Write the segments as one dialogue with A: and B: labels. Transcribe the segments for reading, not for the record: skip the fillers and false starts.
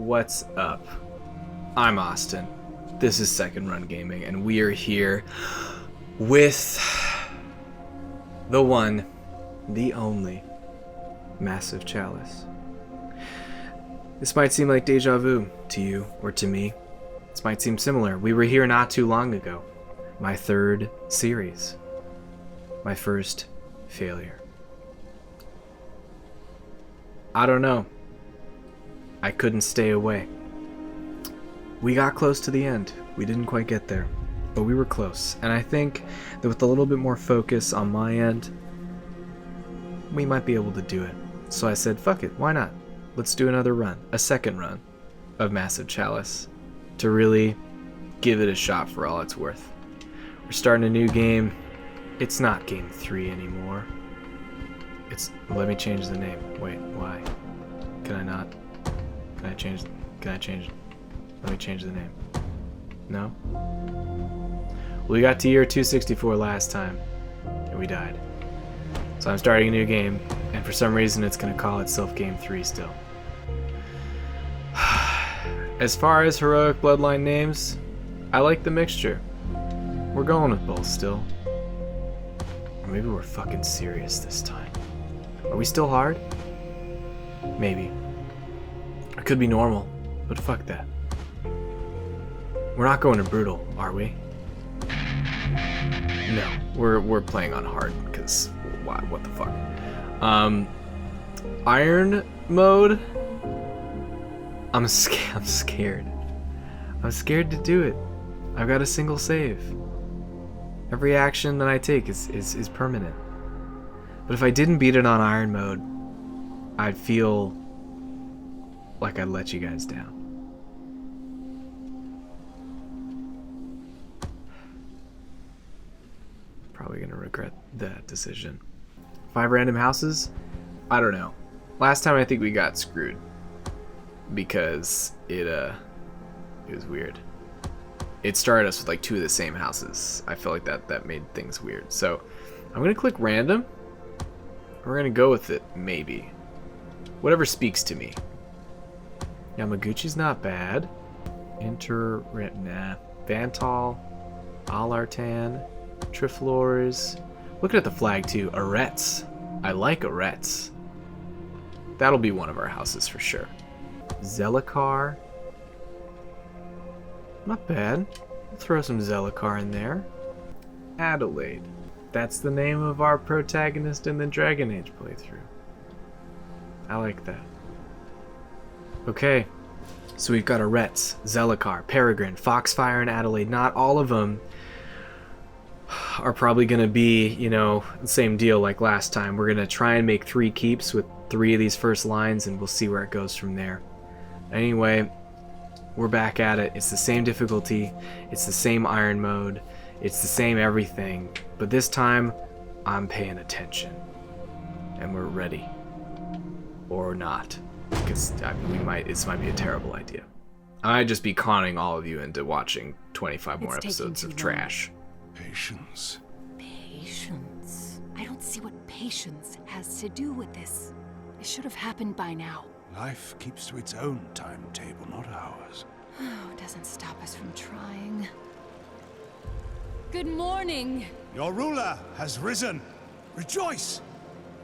A: What's up? I'm Austin. This is Second Run Gaming, and we are here with the one, the only, Massive Chalice. This might seem like deja vu to you or to me. This might seem similar. We were here not too long ago. My third series. My first failure. I don't know. I couldn't stay away. We got close to the end. We didn't quite get there, but we were close. And I think that with a little bit more focus on my end, we might be able to do it. So I said, fuck it, why not? Let's do another run, a second run of Massive Chalice to really give it a shot for all it's worth. We're starting a new game. It's not game 3 anymore. Let me change the name. Wait, why? Can I not? Can I change? Let me change the name. No? We got to year 264 last time, and we died. So I'm starting a new game, and for some reason it's gonna call itself Game 3 still. As far as heroic bloodline names, I like the mixture. We're going with both still. Or maybe we're fucking serious this time. Are we still hard? Maybe. It could be normal, but fuck that. We're not going to brutal, are we? No, we're playing on hard because why? What the fuck? Iron mode. I'm scared. I'm scared to do it. I've got a single save. Every action that I take is permanent. But if I didn't beat it on iron mode, I'd feel like I'd let you guys down. Probably gonna regret that decision. 5 random houses? I don't know. Last time I think we got screwed because it was weird. It started us with like 2 of the same houses. I feel like that made things weird. So I'm gonna click random. We're gonna go with it, maybe. Whatever speaks to me. Yamaguchi's not bad. Vantal, Alartan, Triflors. Looking at the flag too, Aretz. I like Aretz. That'll be one of our houses for sure. Zelakar. Not bad. We'll throw some Zelakar in there. Adelaide. That's the name of our protagonist in the Dragon Age playthrough. I like that. Okay, so we've got Aretz, Zelakar, Peregrine, Foxfire, and Adelaide. Not all of them are probably going to be, you know, the same deal like last time. We're going to try and make 3 keeps with 3 of these first lines, and we'll see where it goes from there. Anyway, we're back at it. It's the same difficulty. It's the same iron mode. It's the same everything. But this time, I'm paying attention. And we're ready. Or not. Because this might be a terrible idea. I might just be conning all of you into watching 25 more episodes of trash.
B: Patience.
C: Patience? I don't see what patience has to do with this. It should have happened by now.
B: Life keeps to its own timetable, not ours.
C: Oh, doesn't stop us from trying. Good morning.
B: Your ruler has risen. Rejoice,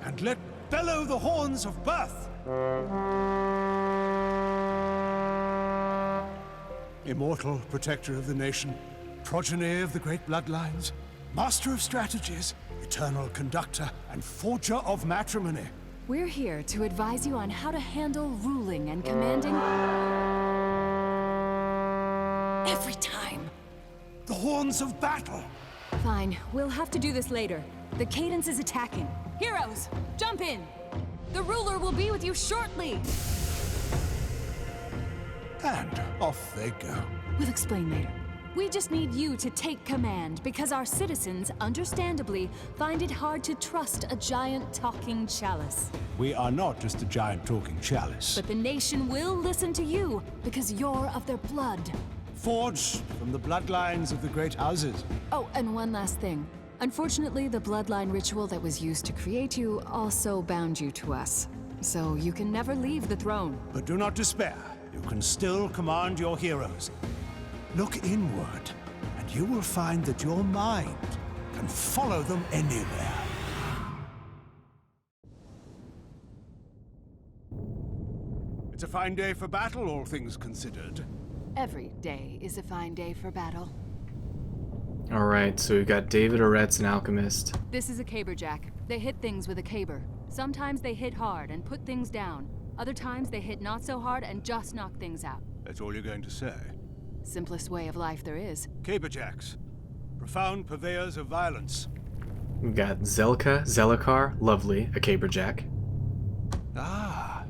B: and let bellow the horns of birth. Immortal protector of the nation, progeny of the great bloodlines, master of strategies, eternal conductor, and forger of matrimony.
C: We're here to advise you on how to handle ruling and commanding every time.
B: The horns of battle.
C: Fine, we'll have to do this later. The cadence is attacking. Heroes, jump in! The ruler will be with you shortly!
B: And off they go.
C: We'll explain later. We just need you to take command, because our citizens, understandably, find it hard to trust a giant talking chalice.
B: We are not just a giant talking chalice.
C: But the nation will listen to you, because you're of their blood.
B: Forged from the bloodlines of the great houses.
C: Oh, and one last thing. Unfortunately, the bloodline ritual that was used to create you also bound you to us. So you can never leave the throne.
B: But do not despair. you can still command your heroes. Look inward, and you will find that your mind can follow them anywhere. It's a fine day for battle, all things considered.
C: Every day is a fine day for battle.
A: Alright, so we've got David Oretz, an alchemist.
C: This is a caberjack. They hit things with a caber. Sometimes they hit hard and put things down. Other times they hit not so hard and just knock things out.
B: That's all you're going to say?
C: Simplest way of life there is.
B: Caberjacks. Profound purveyors of violence.
A: We've got Zelakar, lovely, a caberjack.
B: Ah,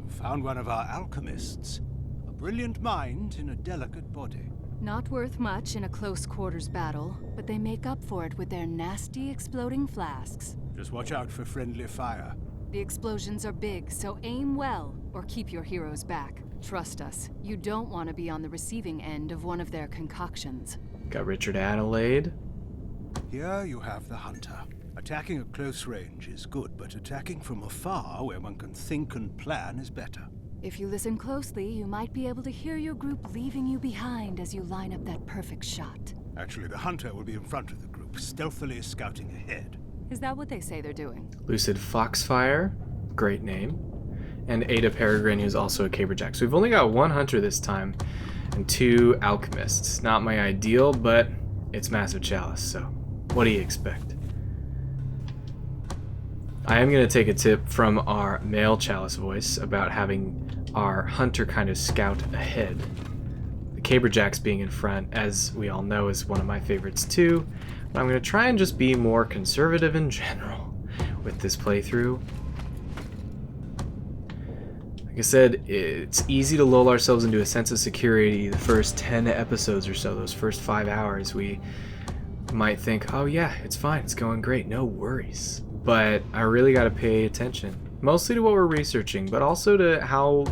B: you found one of our alchemists. A brilliant mind in a delicate body.
C: Not worth much in a close quarters battle, but they make up for it with their nasty exploding flasks.
B: Just watch out for friendly fire.
C: The explosions are big, so aim well, or keep your heroes back. Trust us, you don't want to be on the receiving end of one of their concoctions.
A: Got Richard Adelaide.
B: Here you have the hunter. Attacking at close range is good, but attacking from afar, where one can think and plan, is better.
C: If you listen closely, you might be able to hear your group leaving you behind as you line up that perfect shot.
B: Actually, the hunter will be in front of the group, stealthily scouting ahead.
C: Is that what they say they're doing?
A: Lucid Foxfire, great name. And Ada Peregrine, who's also a caberjack. So we've only got one hunter this time, and 2 alchemists. Not my ideal, but it's Massive Chalice, so what do you expect? I am going to take a tip from our male Chalice voice about having our hunter kind of scout ahead. The caberjacks being in front, as we all know, is one of my favorites too. But I'm going to try and just be more conservative in general with this playthrough. Like I said, it's easy to lull ourselves into a sense of security the first 10 episodes or so. Those first 5 hours, we might think, oh yeah, it's fine, it's going great, no worries. But I really got to pay attention, mostly to what we're researching, but also to how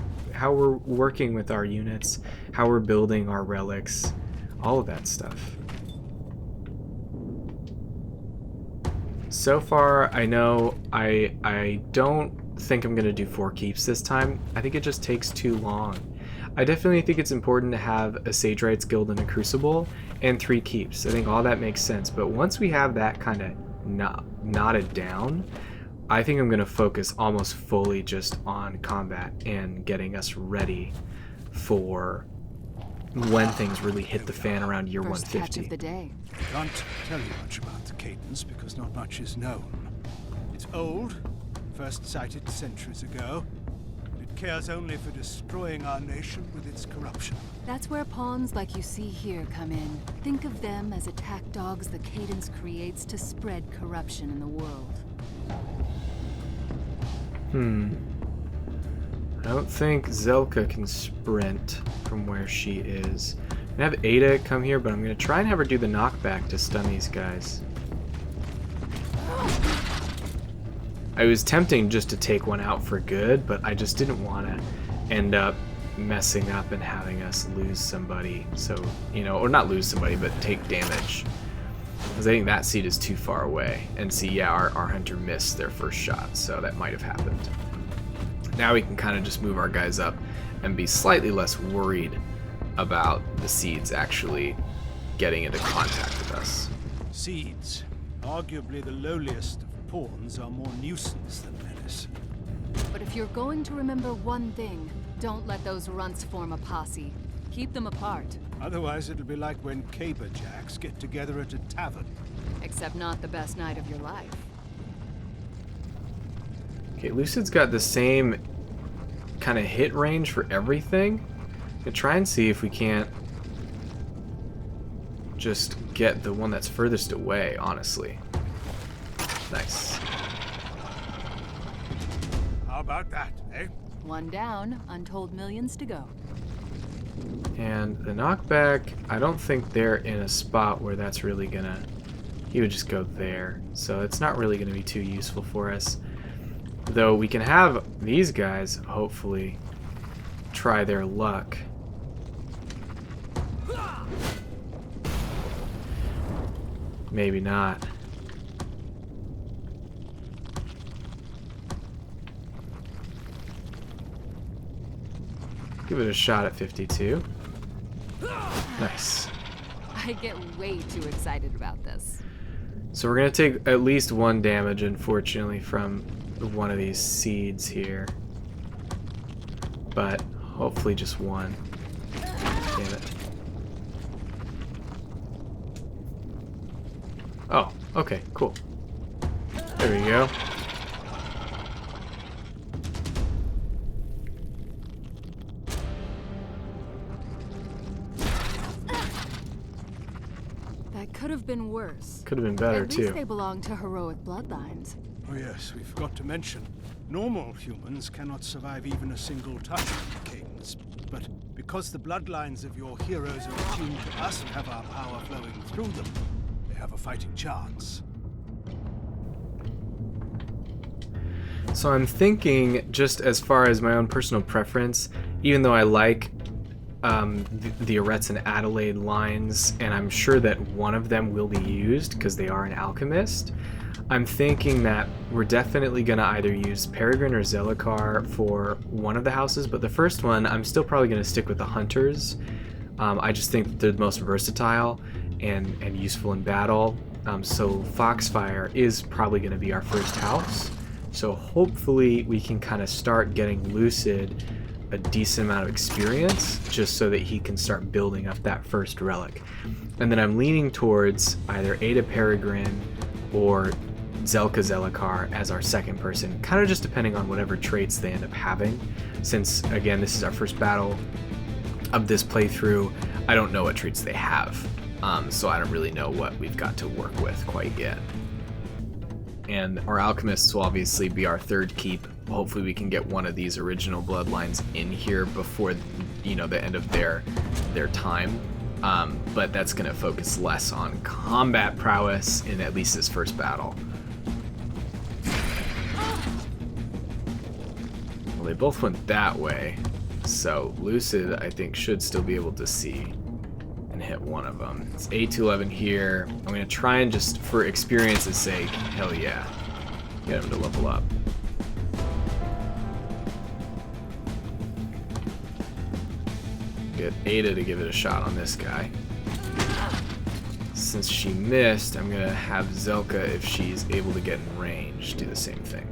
A: we're working with our units, how we're building our relics, all of that stuff. So far, I know I don't think I'm going to do 4 keeps this time. I think it just takes too long. I definitely think it's important to have a Sage Rights Guild and a Crucible and 3 keeps. I think all that makes sense. But once we have that kind of knotted down, I think I'm going to focus almost fully just on combat and getting us ready for when things really hit the fan around year
C: First
A: 150.
C: catch of the day.
B: Can't tell you much about the cadence because not much is known. It's old, first sighted centuries ago. It cares only for destroying our nation with its corruption.
C: That's where pawns like you see here come in. Think of them as attack dogs the cadence creates to spread corruption in the world.
A: I don't think Zelka can sprint from where she is. I'm gonna have Ada come here, but I'm gonna try and have her do the knockback to stun these guys. I was tempting just to take one out for good, but I just didn't want to end up messing up and having us lose somebody. So, you know, or not lose somebody, but take damage. Because I think that seat is too far away. And see, yeah, our hunter missed their first shot, so that might have happened. Now we can kind of just move our guys up and be slightly less worried about the seeds actually getting into contact with us.
B: Seeds, arguably the lowliest of pawns, are more nuisance than menace.
C: But if you're going to remember one thing, don't let those runts form a posse. Keep them apart.
B: Otherwise, it'll be like when caberjacks get together at a tavern.
C: Except not the best night of your life.
A: Okay, Lucid's got the same kind of hit range for everything. I'm gonna try and see if we can't just get the one that's furthest away, honestly. Nice.
B: How about that, eh?
C: One down, untold millions to go.
A: And the knockback, I don't think they're in a spot where that's really gonna... He would just go there. So it's not really gonna be too useful for us. Though we can have these guys, hopefully, try their luck. Maybe not. Give it a shot at 52. Nice.
C: I get way too excited about this.
A: So we're going to take at least 1 damage, unfortunately, from one of these seeds here. But hopefully just 1. Damn it. Oh, okay, cool. There we go.
C: That could have been worse.
A: Could have been better,
C: At least
A: too.
C: they belong to heroic bloodlines.
B: Oh yes, we forgot to mention, normal humans cannot survive even a single touch of cadence. But because the bloodlines of your heroes are attuned to us and have our power flowing through them, they have a fighting chance.
A: So I'm thinking, just as far as my own personal preference, even though I like the Aretz and Adelaide lines, and I'm sure that one of them will be used because they are an alchemist, I'm thinking that we're definitely going to either use Peregrine or Zellakar for one of the houses, but the first one, I'm still probably going to stick with the Hunters. I just think that they're the most versatile and useful in battle. So Foxfire is probably going to be our first house. So hopefully we can kind of start getting Lucid a decent amount of experience just so that he can start building up that first relic. And then I'm leaning towards either Ada Peregrine or Zelka Zellakar as our second person, kind of just depending on whatever traits they end up having. Since, again, this is our first battle of this playthrough, I don't know what traits they have. So I don't really know what we've got to work with quite yet. And our alchemists will obviously be our third keep. Hopefully we can get one of these original bloodlines in here before, you know, the end of their time. But that's going to focus less on combat prowess in at least this first battle. Well, they both went that way, so Lucid, I think, should still be able to see and hit one of them. It's 8 to 11 here. I'm going to try and just, for experience's sake, hell yeah, get him to level up. Get Ada to give it a shot on this guy. Since she missed, I'm going to have Zelka, if she's able to get in range, do the same thing.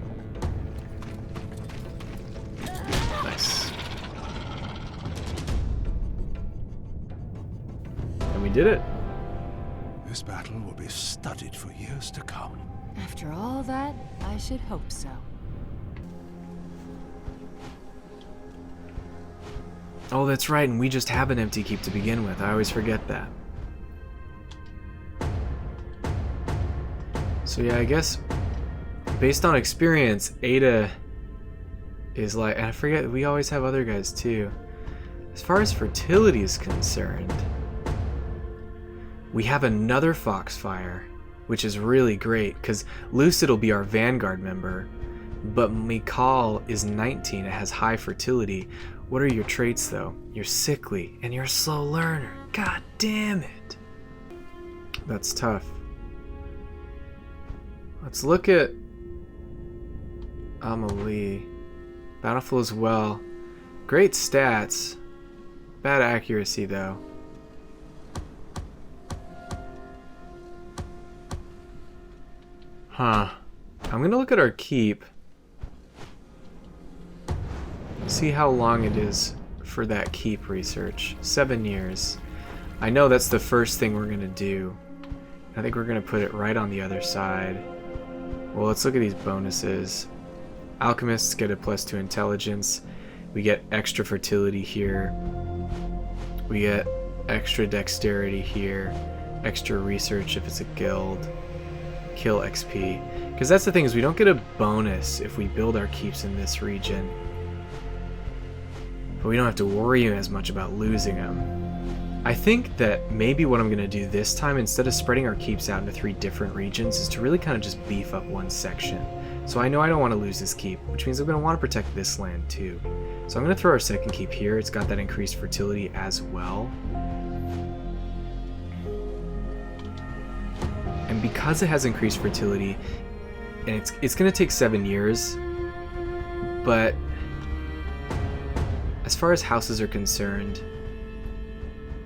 A: Nice. And we did it.
B: This battle will be studied for years to come.
C: After all that, I should hope so.
A: Oh, that's right, and we just have an empty keep to begin with. I always forget that. So yeah, I guess based on experience, Ada is like, and I forget, we always have other guys too. As far as fertility is concerned, we have another Foxfire, which is really great because Lucid will be our Vanguard member, but Mikal is 19. It has high fertility. What are your traits though? You're sickly and you're a slow learner. God damn it. That's tough. Let's look at Amelie. Bountiful as well. Great stats. Bad accuracy though. Huh. I'm gonna look at our keep. See how long it is for that keep research. 7 years. I know that's the first thing we're gonna do. I think we're gonna put it right on the other side. Well, let's look at these bonuses. Alchemists get a +2 intelligence. We get extra fertility here. We get extra dexterity here. Extra research if it's a guild. Kill XP. Because that's the thing, is we don't get a bonus if we build our keeps in this region. But we don't have to worry as much about losing them. I think that maybe what I'm going to do this time, instead of spreading our keeps out into 3 different regions, is to really kind of just beef up one section. So I know I don't want to lose this keep, which means I'm going to want to protect this land too. So I'm going to throw our second keep here. It's got that increased fertility as well. And because it has increased fertility, and it's going to take 7 years, but As far as houses are concerned,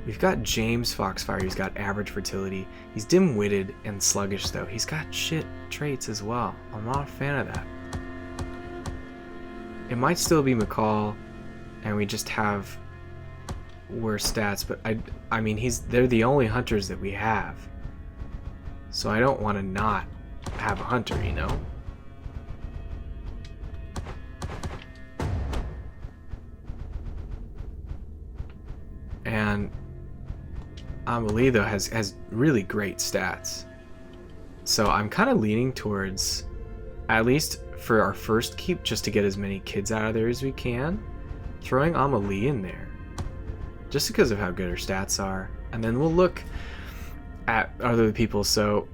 A: we've got James Foxfire, who's got average fertility. He's dim-witted and sluggish, though. He's got shit traits as well. I'm not a fan of that. It might still be McCall, and we just have worse stats, but I mean, they're the only hunters that we have. So I don't want to not have a hunter, you know? And Amelie, though, has really great stats. So I'm kind of leaning towards, at least for our first keep, just to get as many kids out of there as we can, throwing Amelie in there. Just because of how good her stats are. And then we'll look at other people. So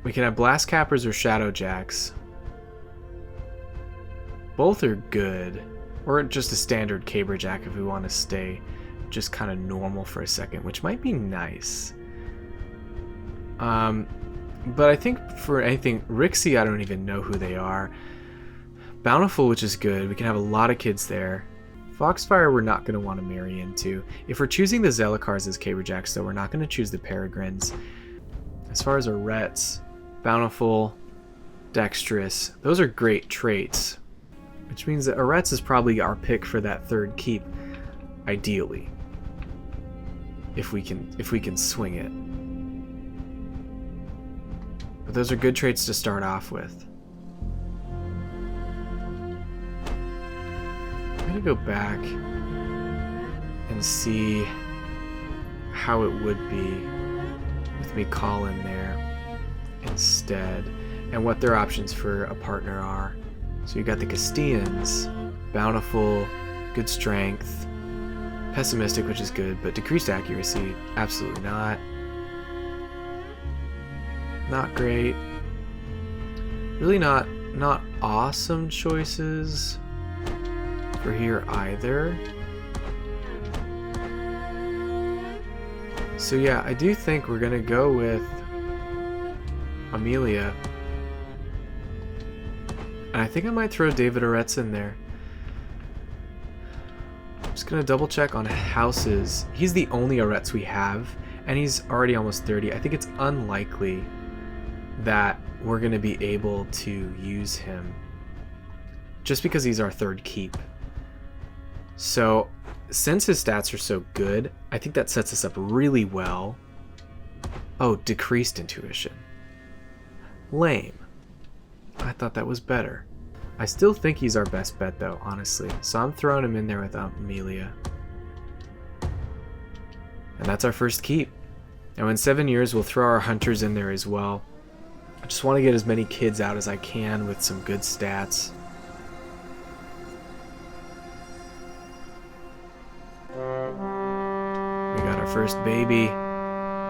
A: we can have Blast Cappers or Shadow Jacks. Both are good. Or just a standard Caber Jack if we want to stay just kind of normal for a second, which might be nice. But I think for anything, Rixie, I don't even know who they are. Bountiful, which is good. We can have a lot of kids there. Foxfire, we're not going to want to marry into. If we're choosing the Zelicars as Caber Jacks, though, we're not going to choose the Peregrines. As far as our Rets, Bountiful, Dexterous, those are great traits. Which means that Aretz is probably our pick for that third keep, ideally. If we can swing it. But those are good traits to start off with. I'm gonna go back and see how it would be with me calling there instead, and what their options for a partner are. So you got the Castillans, Bountiful, good strength, Pessimistic, which is good, but decreased accuracy, absolutely not. Not great. Really not awesome choices for here either. So yeah, I do think we're gonna go with Amelia. And I think I might throw David Aretz in there. I'm just gonna double check on houses. He's the only Aretz we have, and he's already almost 30. I think it's unlikely that we're gonna be able to use him just because he's our third keep. So since his stats are so good, I think that sets us up really well. Oh, decreased intuition. Lame. I thought that was better. I still think he's our best bet though, honestly. So I'm throwing him in there with Amelia. And that's our first keep. Now in 7 years, we'll throw our hunters in there as well. I just want to get as many kids out as I can with some good stats. We got our first baby,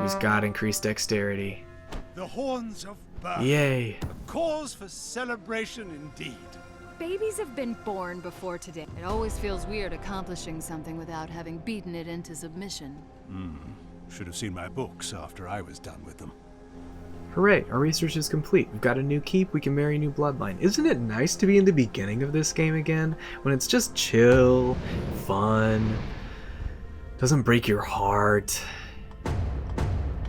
A: who's got increased dexterity.
B: The horns of birth.
A: Yay.
B: A cause for celebration indeed.
C: Babies have been born before today. It always feels weird accomplishing something without having beaten it into submission.
B: Should have seen my books after I was done with them.
A: Hooray, our research is complete. We've got a new keep, we can marry a new bloodline. Isn't it nice to be in the beginning of this game again? When it's just chill, fun, doesn't break your heart.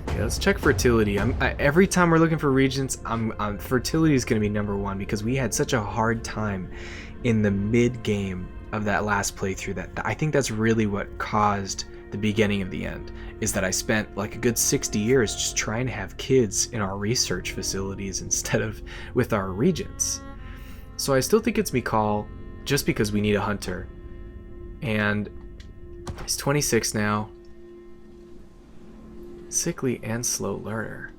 A: Okay, let's check fertility. Every time we're looking for regents, fertility is going to be #1 because we had such a hard time in the mid-game of that last playthrough. That I think that's really what caused the beginning of the end, is that I spent like a good 60 years just trying to have kids in our research facilities instead of with our regents. So I still think it's Mikal, just because we need a hunter. And he's 26 now. Sickly and slow learner.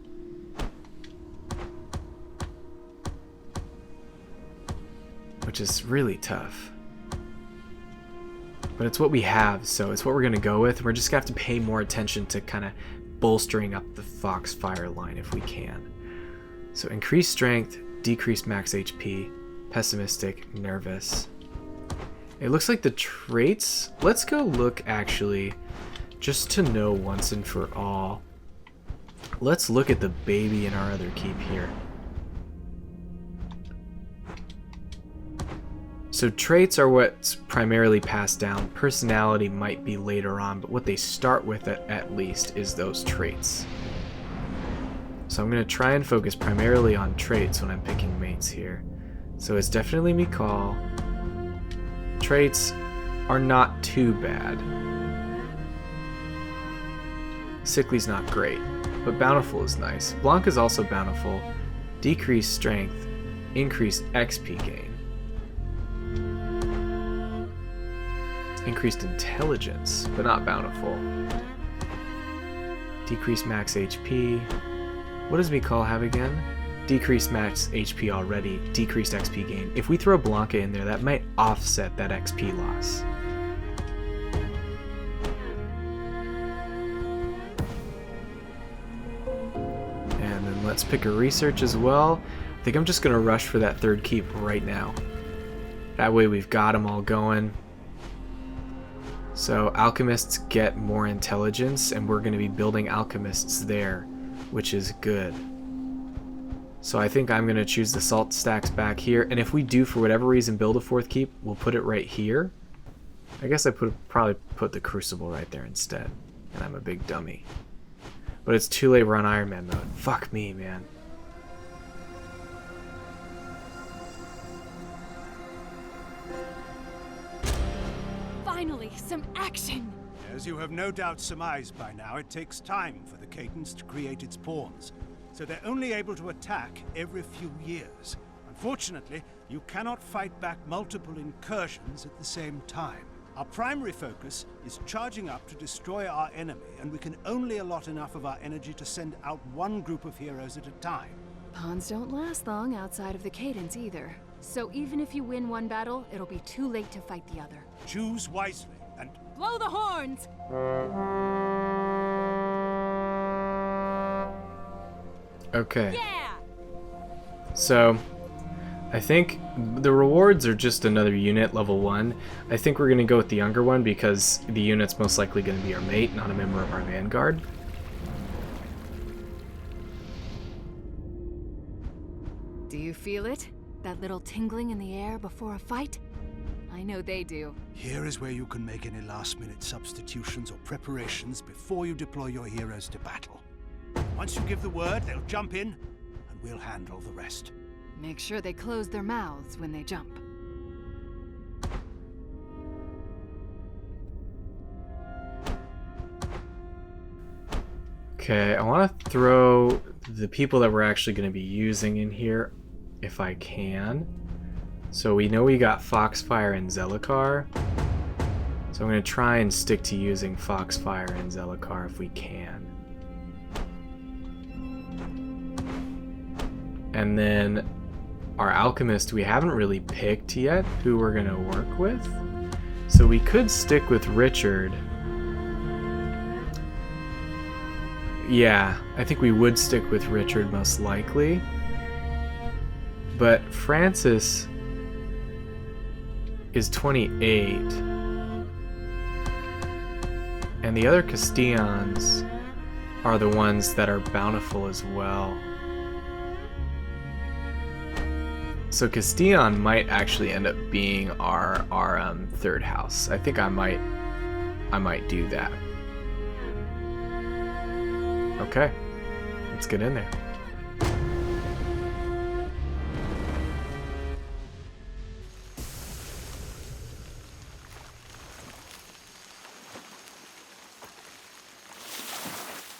A: Which is really tough. But it's what we have, so it's what we're going to go with. We're just going to have to pay more attention to kind of bolstering up the Foxfire line if we can. So increased strength, decreased max HP, pessimistic, nervous. It looks like the traits... Let's go look, actually, just to know once and for all. Let's look at the baby in our other keep here. So traits are what's primarily passed down. Personality might be later on, but what they start with at least is those traits. So I'm going to try and focus primarily on traits when I'm picking mates here. So it's definitely Mikal. Traits are not too bad. Sickly's not great, but Bountiful is nice. Blanca's also Bountiful. Decreased strength, increased XP gain. Increased intelligence, but not Bountiful. Decreased max HP. What does Mikal have again? Decreased max HP already, decreased XP gain. If we throw Blanca in there, that might offset that XP loss. And then let's pick a research as well. I think I'm just going to rush for that third keep right now. That way we've got them all going. So alchemists get more intelligence, and we're going to be building alchemists there, which is good. So I think I'm going to choose the salt stacks back here, and if we do for whatever reason build a fourth keep, we'll put it right here. I guess I probably put the crucible right there instead, and I'm a big dummy. But it's too late, we're on Iron Man mode. Fuck me, man.
C: Finally, some action!
B: As you have no doubt surmised by now, it takes time for the cadence to create its pawns, so they're only able to attack every few years. Unfortunately, you cannot fight back multiple incursions at the same time. Our primary focus is charging up to destroy our enemy, and we can only allot enough of our energy to send out one group of heroes at a time.
C: Pawns don't last long outside of the cadence either. So even if you win one battle, it'll be too late to fight the other.
B: Choose wisely, and
C: Blow the horns!
A: Okay.
C: Yeah!
A: So, I think the rewards are just another unit, level 1. I think we're going to go with the younger one because the unit's most likely going to be our mate, not a member of our Vanguard.
C: Do you feel it? That little tingling in the air before a fight? I know they do.
B: here is where you can make any last-minute substitutions or preparations before you deploy your heroes to battle. Once you give the word, they'll jump in, and we'll handle the rest.
C: Make sure they close their mouths when they jump.
A: Okay, I want to throw the people that we're actually going to be using in here, if I can. So we know we got Foxfire and Zelicar. So I'm going to try and stick to using Foxfire and Zelicar if we can. And then our Alchemist, we haven't really picked yet who we're going to work with. So we could stick with Richard. Yeah, I think we would stick with Richard most likely. But Francis is 28. And the other Castillans are the ones that are bountiful as well. So Castillon might actually end up being our third house. I think I might do that. Okay, let's get in there.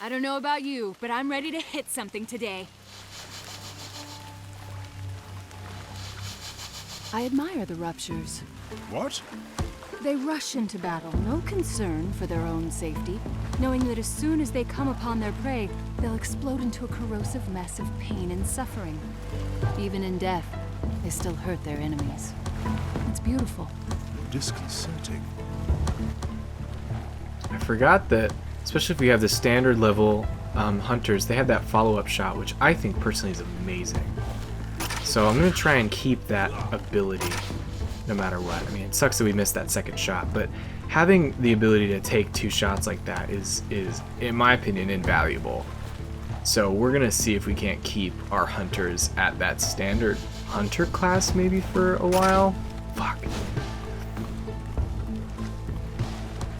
C: I don't know about you, but I'm ready to hit something today. I admire the ruptures.
B: What?
C: They rush into battle, no concern for their own safety, knowing that as soon as they come upon their prey, they'll explode into a corrosive mess of pain and suffering. Even in death, they still hurt their enemies. It's beautiful.
B: Disconcerting.
A: I forgot that, especially if we have the standard level hunters, they have that follow-up shot, which I think personally is amazing. So I'm going to try and keep that ability no matter what. I mean, it sucks that we missed that second shot, but having the ability to take two shots like that is in my opinion, invaluable. So we're going to see if we can't keep our hunters at that standard hunter class maybe for a while. Fuck.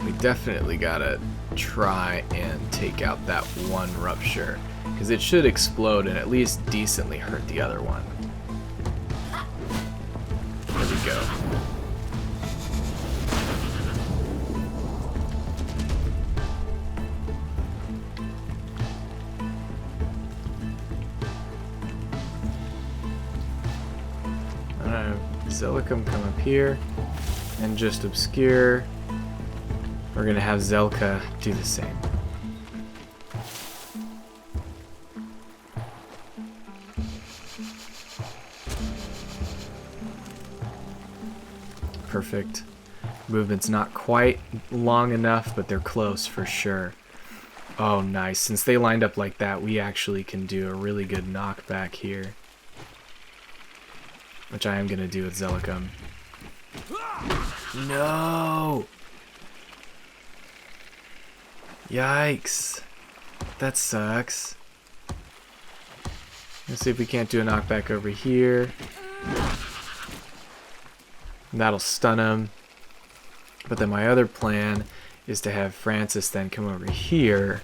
A: We definitely gotta try and take out that one rupture, because it should explode and at least decently hurt the other one. There we go. Zelicum come up here and just obscure. We're gonna have Zelka do the same. Perfect. Movement's not quite long enough, but they're close for sure. Oh, nice. Since they lined up like that, we actually can do a really good knockback here. Which I am going to do with Zelicum. No! Yikes. That sucks. Let's see if we can't do a knockback over here. That'll stun him. But then my other plan is to have Francis then come over here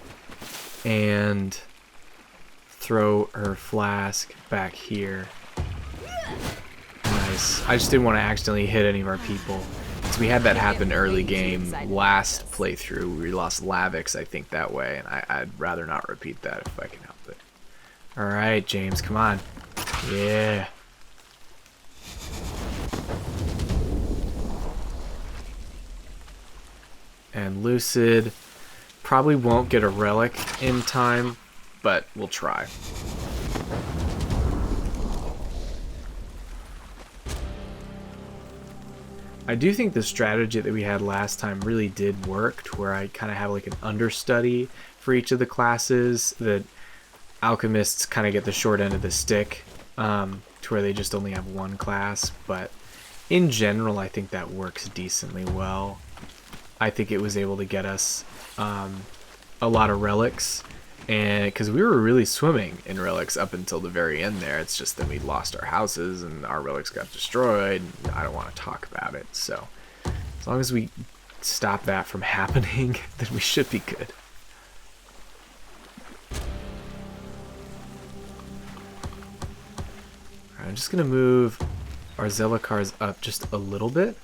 A: and throw her flask back here. Nice. I just didn't want to accidentally hit any of our people. So we had that happen early game last playthrough. We lost Lavix, I think, that way, and I'd rather not repeat that if I can help it. Alright, James, come on. Yeah. And Lucid probably won't get a relic in time, but we'll try. I do think the strategy that we had last time really did work, to where I kind of have like an understudy for each of the classes, that alchemists kind of get the short end of the stick, to where they just only have one class. But in general, I think that works decently well. I think it was able to get us a lot of relics, and because we were really swimming in relics up until the very end there. It's just that we lost our houses and our relics got destroyed. I don't want to talk about it. So as long as we stop that from happening, then we should be good. Alright, I'm just gonna move our Zelicars up just a little bit,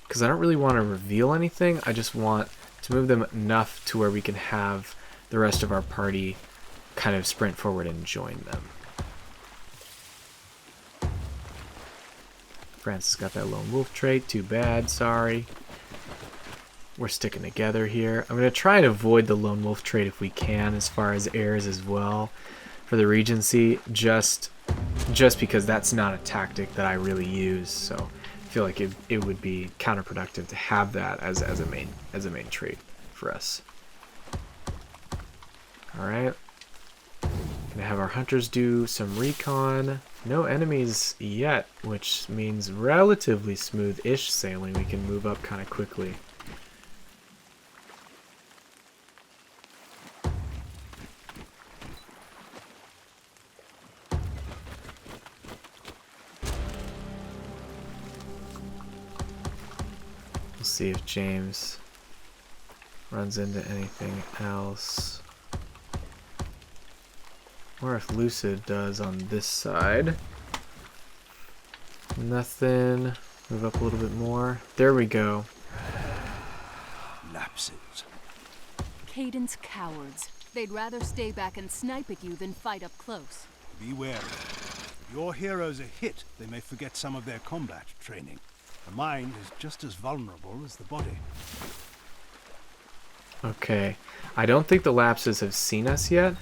A: because I don't really want to reveal anything. I just want to move them enough to where we can have the rest of our party kind of sprint forward and join them. Francis got that lone wolf trait. Too bad. Sorry. We're sticking together here. I'm going to try and avoid the lone wolf trait if we can, as far as heirs as well, for the Regency, just because that's not a tactic that I really use. So I feel like it would be counterproductive to have that as a main trait for us. Alright. Gonna have our hunters do some recon. No enemies yet, which means relatively smooth-ish sailing. We can move up kind of quickly. We'll see if James runs into anything else, or if Lucid does on this side. Nothing. Move up a little bit more. There we go.
B: Lapses.
C: Cadence cowards. They'd rather stay back and snipe at you than fight up close.
B: Be wary. If your heroes are hit, they may forget some of their combat training. The mind is just as vulnerable as the body.
A: Okay. I don't think the lapses have seen us yet,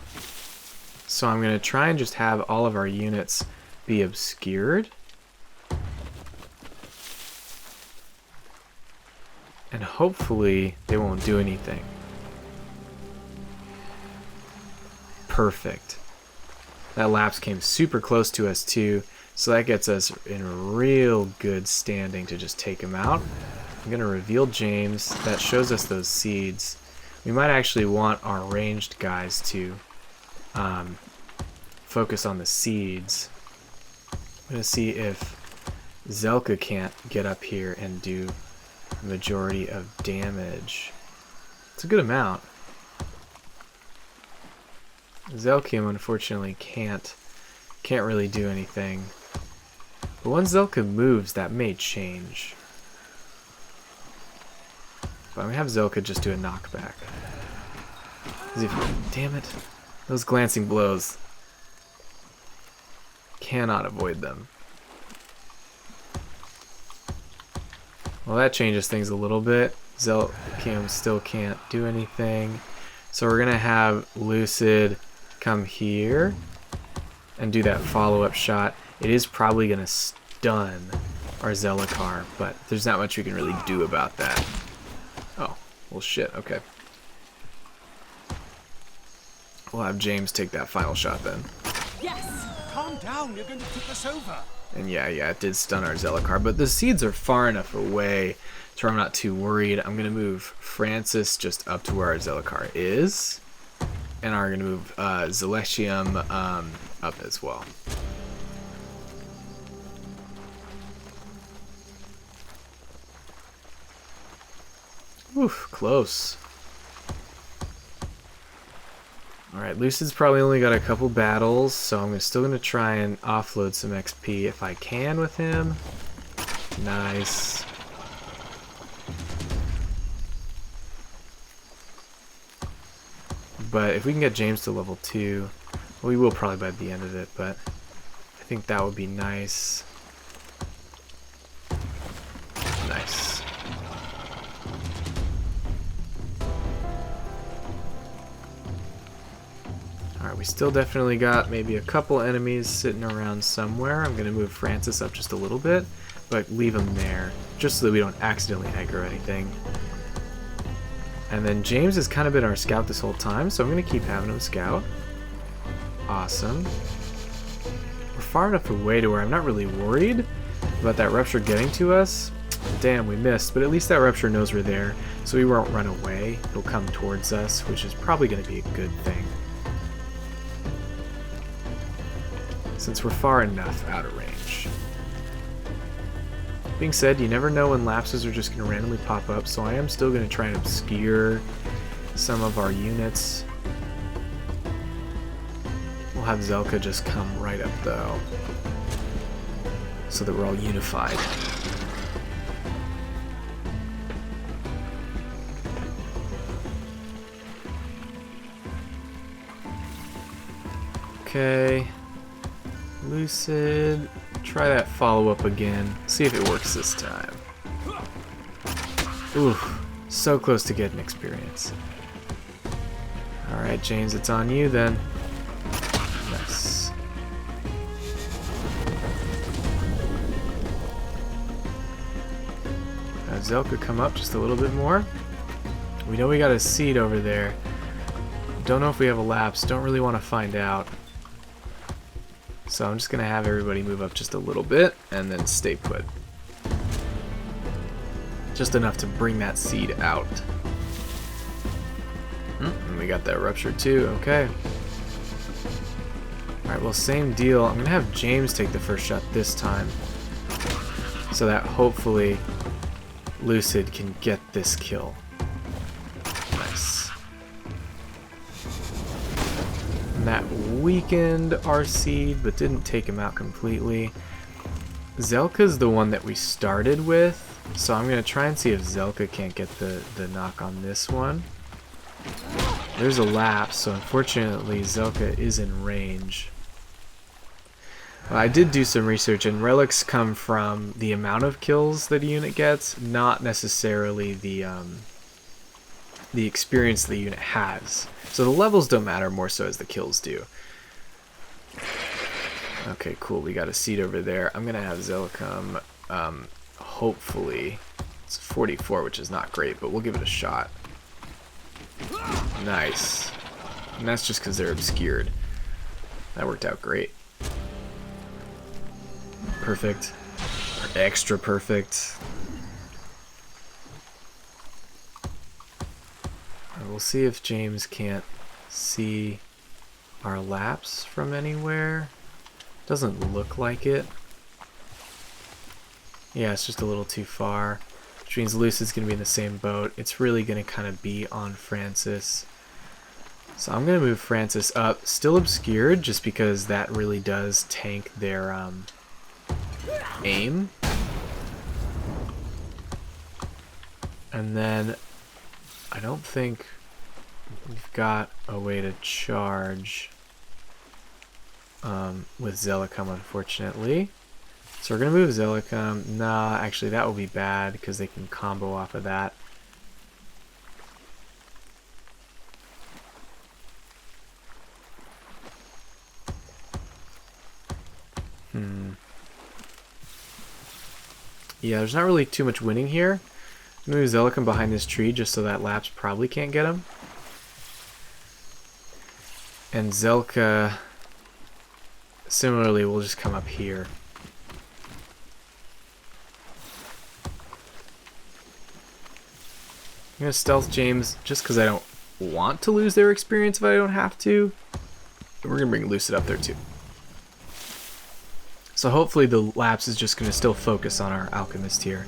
A: so I'm going to try and just have all of our units be obscured. And hopefully they won't do anything. Perfect. That lapse came super close to us too, so that gets us in a real good standing to just take him out. I'm going to reveal James. That shows us those seeds. We might actually want our ranged guys to focus on the seeds. I'm going to see if Zelka can't get up here and do the majority of damage. It's a good amount. Zelkim unfortunately can't really do anything. But once Zelka moves, that may change. But I'm gonna have Zelka just do a knockback. Damn it. Those glancing blows. Cannot avoid them. Well, that changes things a little bit. Zelkim still can't do anything. So we're gonna have Lucid come here and do that follow-up shot. It is probably gonna stun our Zellakar, but there's not much we can really do about that. Oh, well shit, okay. We'll have James take that final shot then.
B: Yes! Calm down, you're going to tip us over.
A: And yeah, it did stun our Zellakar, but the seeds are far enough away so I'm not too worried. I'm gonna move Francis just up to where our Zellakar is. And I'm gonna move Zelestium up as well. Oof, close. Alright, Lucid's probably only got a couple battles, so I'm still going to try and offload some XP if I can with him. Nice. But if we can get James to level 2, well, we will probably by the end of it, but I think that would be nice. Nice. Alright, we still definitely got maybe a couple enemies sitting around somewhere. I'm going to move Francis up just a little bit, but leave him there, just so that we don't accidentally aggro anything. And then James has kind of been our scout this whole time, so I'm going to keep having him scout. Awesome. We're far enough away to where I'm not really worried about that Rupture getting to us. Damn, we missed, but at least that Rupture knows we're there, so we won't run away. He'll come towards us, which is probably going to be a good thing, since we're far enough out of range. Being said, you never know when lapses are just going to randomly pop up, so I am still going to try and obscure some of our units. We'll have Zelka just come right up though, so that we're all unified. Okay. Lucid, try that follow-up again. See if it works this time. Ooh, so close to getting experience. Alright, James, it's on you then. Nice. Have Zelka come up just a little bit more. We know we got a seed over there. Don't know if we have a lapse. Don't really want to find out. So I'm just going to have everybody move up just a little bit and then stay put. Just enough to bring that seed out. And we got that Rupture too, okay. Alright, well, same deal. I'm going to have James take the first shot this time, so that hopefully Lucid can get this kill. Nice. And that weakened our seed, but didn't take him out completely. Zelka's the one that we started with, so I'm going to try and see if Zelka can't get the knock on this one. There's a lapse, so unfortunately Zelka is in range. I did do some research, and relics come from the amount of kills that a unit gets, not necessarily the experience the unit has. So the levels don't matter more so as the kills do. Okay, cool. We got a seed over there. I'm gonna have Zelka come. Hopefully, it's 44, which is not great, but we'll give it a shot. Nice. And that's just because they're obscured. That worked out great. Perfect. Or extra perfect. We'll see if James can't see our lapse from anywhere. Doesn't look like it. Yeah, it's just a little too far. Which means Lucid's going to be in the same boat. It's really going to kind of be on Francis. So I'm going to move Francis up. Still obscured, just because that really does tank their aim. And then I don't think we've got a way to charge with Zelicum, unfortunately. So we're going to move Zelicum. Nah, actually that will be bad because they can combo off of that. Yeah, there's not really too much winning here. I'm going to move Zelicum behind this tree just so that Laps probably can't get him. And Zelka, similarly, will just come up here. I'm going to stealth James just because I don't want to lose their experience if I don't have to. And we're going to bring Lucid up there too. So hopefully the Lapse is just going to still focus on our Alchemist here.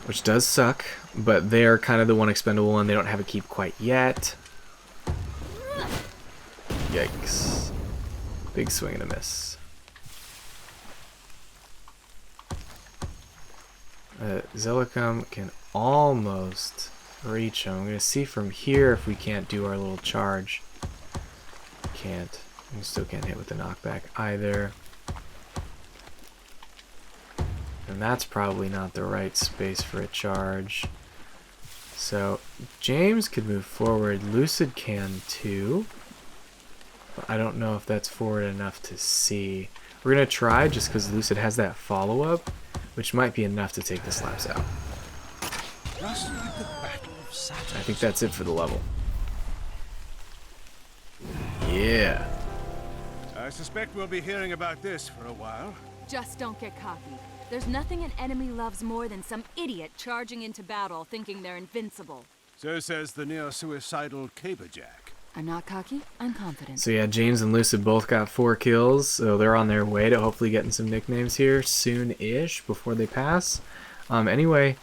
A: Which does suck, but they're kind of the one expendable one. They don't have a keep quite yet. Yikes. Big swing and a miss. Zelicum can almost reach him. I'm going to see from here if we can't do our little charge. Can't. We still can't hit with the knockback either. And that's probably not the right space for a charge. So James could move forward. Lucid can too. But I don't know if that's forward enough to see. We're going to try just because Lucid has that follow-up, which might be enough to take this Lapse out.
B: Just like the Battle of Saturn.
A: I think that's it for the level. Yeah.
B: I suspect we'll be hearing about this for a while.
C: Just don't get cocky. There's nothing an enemy loves more than some idiot charging into battle thinking they're invincible.
B: So says the near-suicidal Caberjack.
C: I'm not cocky, I'm confident.
A: So yeah, James and Lucid both got 4 kills, so they're on their way to hopefully getting some nicknames here soon-ish before they pass. Anyway,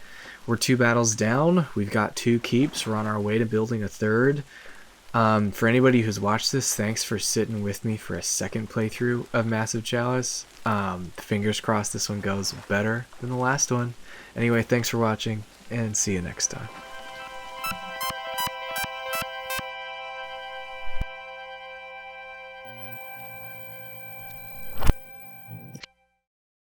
A: we're 2 battles down. We've got 2 keeps. We're on our way to building a 3rd. For anybody who's watched this, thanks for sitting with me for a second playthrough of Massive Chalice. Fingers crossed this one goes better than the last one. Anyway, thanks for watching, and see you next time.